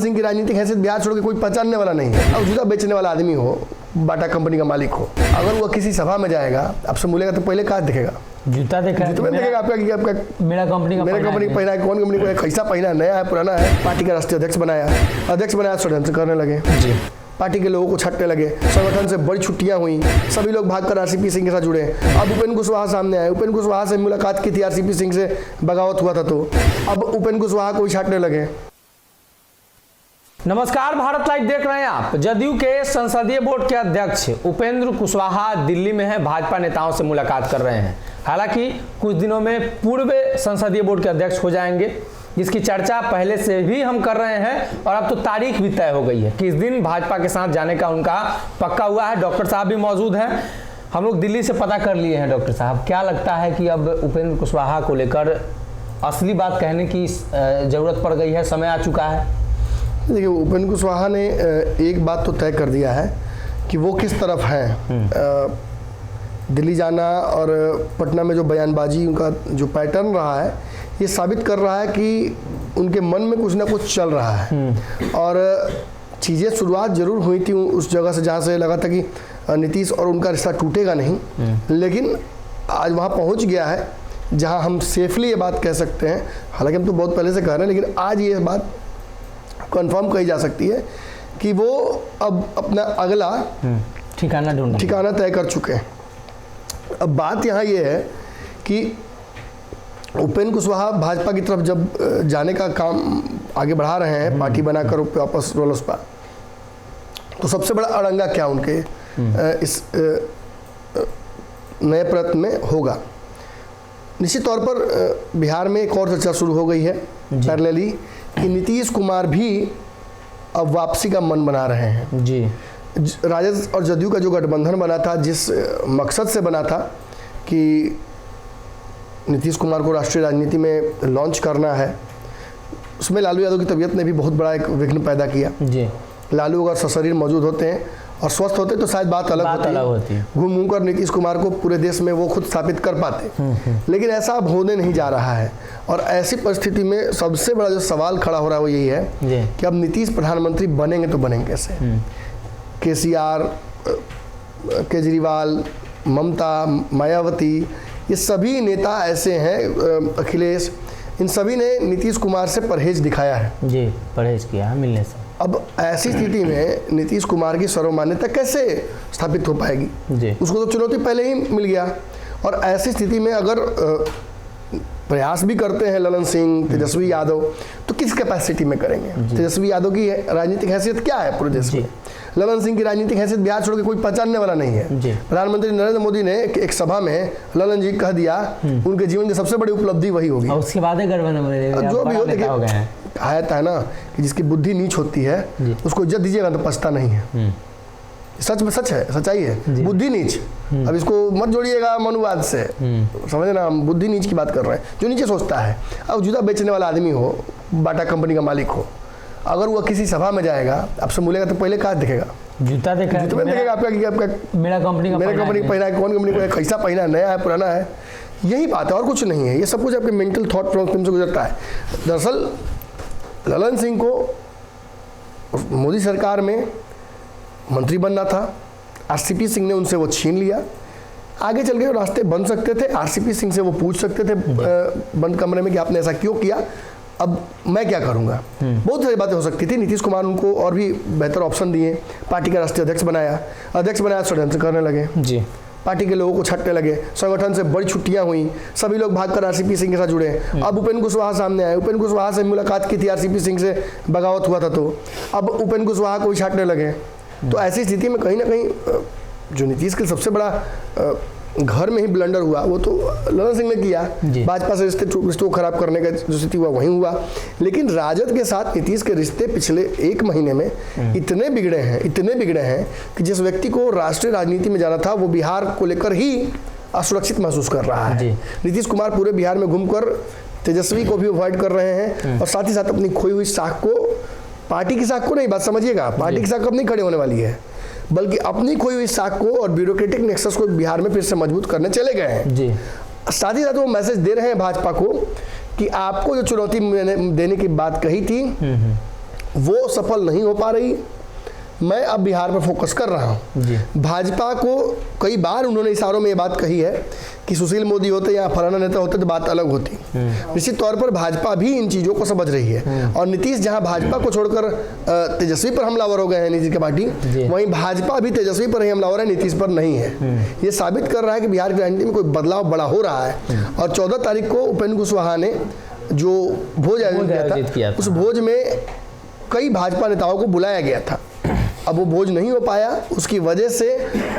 सिंह की राजनीतिक हैसियत बिहार छोड़ के कोई पहचानने वाला नहीं है। अब जूता बेचने वाला आदमी हो, बाटा कंपनी का मालिक हो, अगर वो किसी सभा में जाएगा, आपसे बोलेगा तो पहले कहाँ दिखेगा? जूता देखेगा आपका मेरा कंपनी का पहना है, कौन कंपनी को, कैसा पहना है, नया है पुराना है। पार्टी का राष्ट्रीय अध्यक्ष बनाया षड्यंत्र करने लगे जी। पार्टी के लोगों को छांटने लगे, संगठन से बड़ी छुट्टियां हुई, सभी लोग भागकर आरसीपी सिंह के साथ जुड़े। अब उपेंद्र कुशवाहा सामने आए, उपेंद्र कुशवाहा से मुलाकात की थी, आरसीपी सिंह से बगावत हुआ था, तो अब उपेंद्र कुशवाहा को ही छांटने लगे। नमस्कार, भारत लाइव देख रहे हैं आप। जदयू के संसदीय बोर्ड के अध्यक्ष उपेंद्र कुशवाहा दिल्ली में हैं, भाजपा नेताओं से मुलाकात कर रहे हैं। हालांकि कुछ दिनों में पूर्व संसदीय बोर्ड के अध्यक्ष हो जाएंगे, जिसकी चर्चा पहले से भी हम कर रहे हैं और अब तो तारीख भी तय हो गई है कि इस दिन भाजपा के साथ जाने का उनका पक्का हुआ है। डॉक्टर साहब भी मौजूद हैं, हम लोग दिल्ली से पता कर लिए हैं। डॉक्टर साहब, क्या लगता है कि अब उपेंद्र कुशवाहा को लेकर असली बात कहने की जरूरत पड़ गई है, समय आ चुका है? देखिए, उपेंद्र कुशवाहा ने एक बात तो तय कर दिया है कि वो किस तरफ हैं। दिल्ली जाना और पटना में जो बयानबाजी, उनका जो पैटर्न रहा है, ये साबित कर रहा है कि उनके मन में कुछ ना कुछ चल रहा है। और चीज़ें शुरुआत जरूर हुई थी उस जगह से जहाँ से लगा था कि नीतीश और उनका रिश्ता टूटेगा नहीं, लेकिन आज वहाँ पहुँच गया है जहाँ हम सेफली ये बात कह सकते हैं। हालांकि हम तो बहुत पहले से कह रहे हैं, लेकिन आज ये बात कंफर्म कही जा सकती है कि वो अब अपना अगला ठिकाना तय कर चुके हैं। अब बात यहाँ ये है कि उपेंद्र कुशवाहा भाजपा की तरफ जब जाने का काम आगे बढ़ा रहे हैं, पार्टी बनाकर वापस रोलस पर, तो सबसे बड़ा अड़ंगा क्या उनके इस नए प्रयत्न में होगा? निश्चित तौर पर बिहार में एक और चर्चा शुरू हो गई है पैरेलली कि नीतीश कुमार भी अब वापसी का मन बना रहे हैं जी। राजद और जदयू का जो गठबंधन बना था, जिस मकसद से बना था कि नीतीश कुमार को राष्ट्रीय राजनीति में लॉन्च करना है, उसमें लालू यादव की तबीयत ने भी बहुत बड़ा एक विघ्न पैदा किया जी। लालू अगर सशरीर मौजूद होते हैं और स्वस्थ होते तो शायद बात अलग होती है। घूम घूम कर नीतीश कुमार को पूरे देश में वो खुद स्थापित कर पाते, लेकिन ऐसा अब होने नहीं जा रहा है। और ऐसी परिस्थिति में सबसे बड़ा जो सवाल खड़ा हो रहा है वो यही है कि अब नीतीश प्रधानमंत्री बनेंगे तो बनेंगे कैसे? केसीआर, केजरीवाल, ममता, मायावती, ये सभी नेता ऐसे हैं, अखिलेश, इन सभी ने नीतीश कुमार से परहेज दिखाया है जी, परहेज किया है मिलने से। अब ऐसी स्थिति में नीतीश कुमार की सर्वमान्यता कैसे स्थापित हो पाएगी जी? उसको तो चुनौती पहले ही मिल गया। और ऐसी स्थिति में अगर प्रयास भी करते हैं ललन सिंह, तेजस्वी यादव, तो किस कैपेसिटी में करेंगे? तेजस्वी यादव की राजनीतिक हैसियत क्या है पूरे देश में? ललन सिंह की राजनीतिक हैसियत बिहार छोड़ के कोई पहचानने वाला नहीं है। प्रधानमंत्री नरेंद्र मोदी ने एक सभा में ललन जी कह दिया उनके जीवन की सबसे बड़ी उपलब्धि वही होगी। उसके बाद जो भी हो, देखिए कहावत है ना कि जिसकी बुद्धि नीच होती है उसको इज्जत दीजिएगा तो पछता नहीं है। सच में सच है, सच्चाई है, बुद्धि नीच। अब इसको मत जोड़िएगा मनुवाद से, समझे ना, हम बुद्धि नीच की बात कर रहे हैं, जो नीचे सोचता है। अब जूता बेचने वाला आदमी हो, बाटा कंपनी का मालिक हो, अगर वो किसी सभा में जाएगा, आपसे बोलेगा तो पहले कहाँ दिखेगा? जूता देखेगा आपका मेरा कंपनी का पहना है, कौन कंपनी को, कैसा पहना है, नया है पुराना है। यही बात है और कुछ नहीं है। ये सब कुछ आपके मेंटल थॉट प्रोसेस से गुजरता है। दरअसल ललन सिंह को मोदी सरकार में मंत्री बनना था, आरसीपी सिंह ने उनसे वो छीन लिया। आगे चल के रास्ते बन सकते थे, आरसीपी सिंह से वो पूछ सकते थे बंद कमरे में कि आपने ऐसा क्यों किया, अब मैं क्या करूंगा। बहुत सारी बातें हो सकती थी। नीतीश कुमार उनको और भी बेहतर ऑप्शन दिए, पार्टी का राष्ट्रीय अध्यक्ष बनाया षड्यंत्र करने लगे जी। पार्टी के लोगों को छांटने लगे, संगठन से बड़ी छुट्टियां हुई, सभी लोग भागकर आरसीपी सिंह के साथ जुड़े। अब उपेंद्र कुशवाहा सामने आए, उपेंद्र कुशवाहा से मुलाकात की थी, आरसीपी सिंह से बगावत हुआ था, तो अब उपेंद्र कुशवाहा को ही छांटने लगे। तो ऐसी स्थिति में कहीं ना कहीं जो नीतीश के सबसे बड़ा घर में ही ब्लंडर हुआ वो तो ललन सिंह ने किया। भाजपा से रिश्ते को खराब करने का जो स्थिति हुआ वहीं हुआ। लेकिन राजद के साथ नीतीश के रिश्ते पिछले एक महीने में इतने बिगड़े हैं कि जिस व्यक्ति को राष्ट्रीय राजनीति में जाना था वो बिहार को लेकर ही असुरक्षित महसूस कर रहा है। नीतीश कुमार पूरे बिहार में घूमकर तेजस्वी को भी अवॉइड कर रहे हैं और साथ ही साथ अपनी खोई हुई साख को, पार्टी की साख को नहीं, बात समझिएगा, पार्टी की साख अब नहीं खड़े होने वाली है, बल्कि अपनी खोई हुई साख को और ब्यूरोक्रेटिक नेक्सस को बिहार में फिर से मजबूत करने चले गए हैं जी। साथ ही साथ वो मैसेज दे रहे हैं भाजपा को कि आपको जो चुनौती देने की बात कही थी वो सफल नहीं हो पा रही। मैं अब बिहार पर फोकस कर रहा हूँ। भाजपा को कई बार उन्होंने इशारों में ये बात कही है कि सुशील मोदी होते या फलाना नेता होते तो बात अलग होती। निश्चित तौर पर भाजपा भी इन चीज़ों को समझ रही है और नीतीश जहाँ भाजपा को छोड़कर तेजस्वी पर हमलावर हो गए हैं नीतीश की पार्टी, वहीं भाजपा भी तेजस्वी पर ही हमलावर है, नीतीश पर नहीं है। ये साबित कर रहा है कि बिहार की राजनीति में कोई बदलाव बड़ा हो रहा है। और 14 तारीख को उपेंद्र कुशवाहा ने जो भोज आयोजित किया था, उस भोज में कई भाजपा नेताओं को बुलाया गया था। अब वो भोज नहीं हो पाया, उसकी वजह से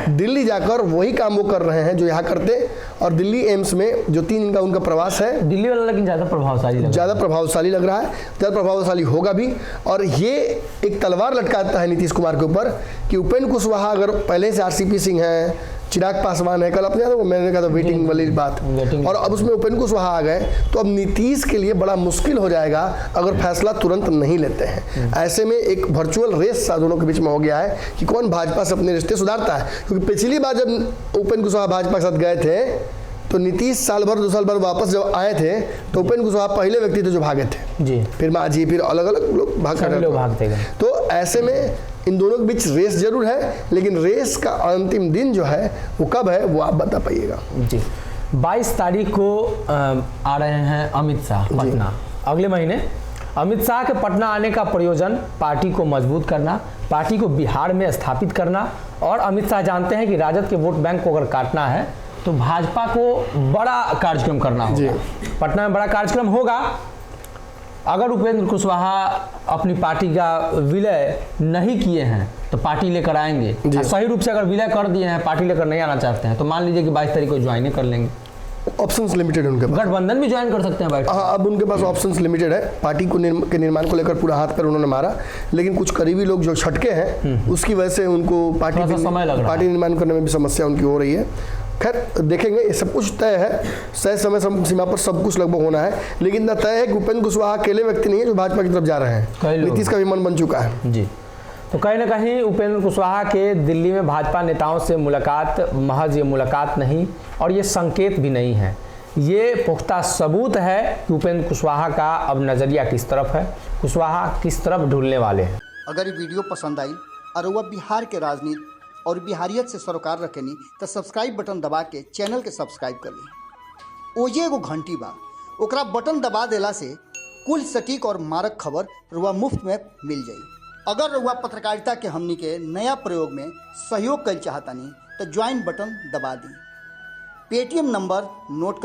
दिल्ली जाकर वही काम वो कर रहे हैं जो यहाँ करते। और दिल्ली एम्स में जो 3 दिन का उनका प्रवास है, दिल्ली वाला लेकिन ज़्यादा प्रभावशाली लग रहा है, ज़्यादा प्रभावशाली होगा भी। और ये एक तलवार लटकाता है नीतीश कुमार के ऊपर कि उपेंद्र कुशवाहा अगर पहले से आरसीपी सिंह है, चिराग पासवान है, कल अपने मैंने कहा था वेटिंग वाली बात, और अब उसमें उपेंद्र कुशवाहा आ गए, तो अब नीतीश के लिए बड़ा मुश्किल हो जाएगा अगर फैसला तुरंत नहीं लेते हैं। ऐसे में एक वर्चुअल रेस दोनों के बीच में हो गया है कि कौन भाजपा से अपने रिश्ते सुधारता है। क्योंकि पिछली बार जब उपेंद्र कुशवाहा भाजपा के साथ गए थे तो नीतीश साल भर 2 साल बाद वापस जब आए थे तो उपेंद्र कुशवाहा पहले व्यक्ति थे जो भागे थे जी, फिर मांझी, फिर अलग अलग लोग भागते गए। तो ऐसे में इन दोनों के बीच रेस जरूर है, लेकिन रेस का अंतिम दिन जो है वो कब है वो आप बता पाइएगा जी। 22 तारीख को आ रहे हैं अमित शाह पटना, अगले महीने। अमित शाह के पटना आने का प्रयोजन पार्टी को मजबूत करना, पार्टी को बिहार में स्थापित करना। और अमित शाह जानते हैं कि राजद के वोट बैंक को अगर काटना है तो भाजपा को बड़ा कार्यक्रम करना होगा। पटना में बड़ा कार्यक्रम होगा। अगर उपेंद्र कुशवाहा अपनी पार्टी का विलय नहीं किए हैं तो पार्टी लेकर आएंगे। सही रूप से अगर विलय कर दिए हैं, पार्टी लेकर नहीं आना चाहते हैं, तो मान लीजिए कि 22 तारीख को ज्वाइन कर लेंगे। ऑप्शंस लिमिटेड है उनके पास, गठबंधन भी ज्वाइन कर सकते हैं। हाँ, अब उनके पास ऑप्शंस लिमिटेड है। पार्टी को के निर्माण को लेकर पूरा हाथ पर उन्होंने मारा, लेकिन कुछ करीबी लोग जो छटके हैं उसकी वजह से उनको पार्टी निर्माण करने में भी समस्या उनकी हो रही है। खैर देखेंगे, ये सब कुछ तय है, तय समय सीमा पर सब कुछ लगभग होना है। लेकिन न तय है कि उपेंद्र कुशवाहा अकेले व्यक्ति नहीं है जो भाजपा की तरफ जा रहे हैं, नीतीश का भी मन बन चुका है जी। तो कहीं ना कहीं उपेंद्र कुशवाहा के दिल्ली में भाजपा नेताओं से मुलाकात महज ये मुलाकात नहीं और ये संकेत भी नहीं है, ये पुख्ता सबूत है कि उपेंद्र कुशवाहा का अब नज़रिया किस तरफ है, कुशवाहा किस तरफ ढूंढने वाले हैं। अगर ये वीडियो पसंद आई और वह बिहार के राजनीति और बिहारियत से सरोकार रखेनी तो सब्सक्राइब बटन दबा के चैनल के सब्सक्राइब कर ली। ओजे एगो घंटी बा, ओकरा बटन दबा देला से कुल सटीक और मारक खबर रुआ मुफ्त में मिल जाई। अगर रुआ पत्रकारिता के हमनी के नया प्रयोग में सहयोग कर चाहतानी तो ज्वाइन बटन दबा दी। Paytm number note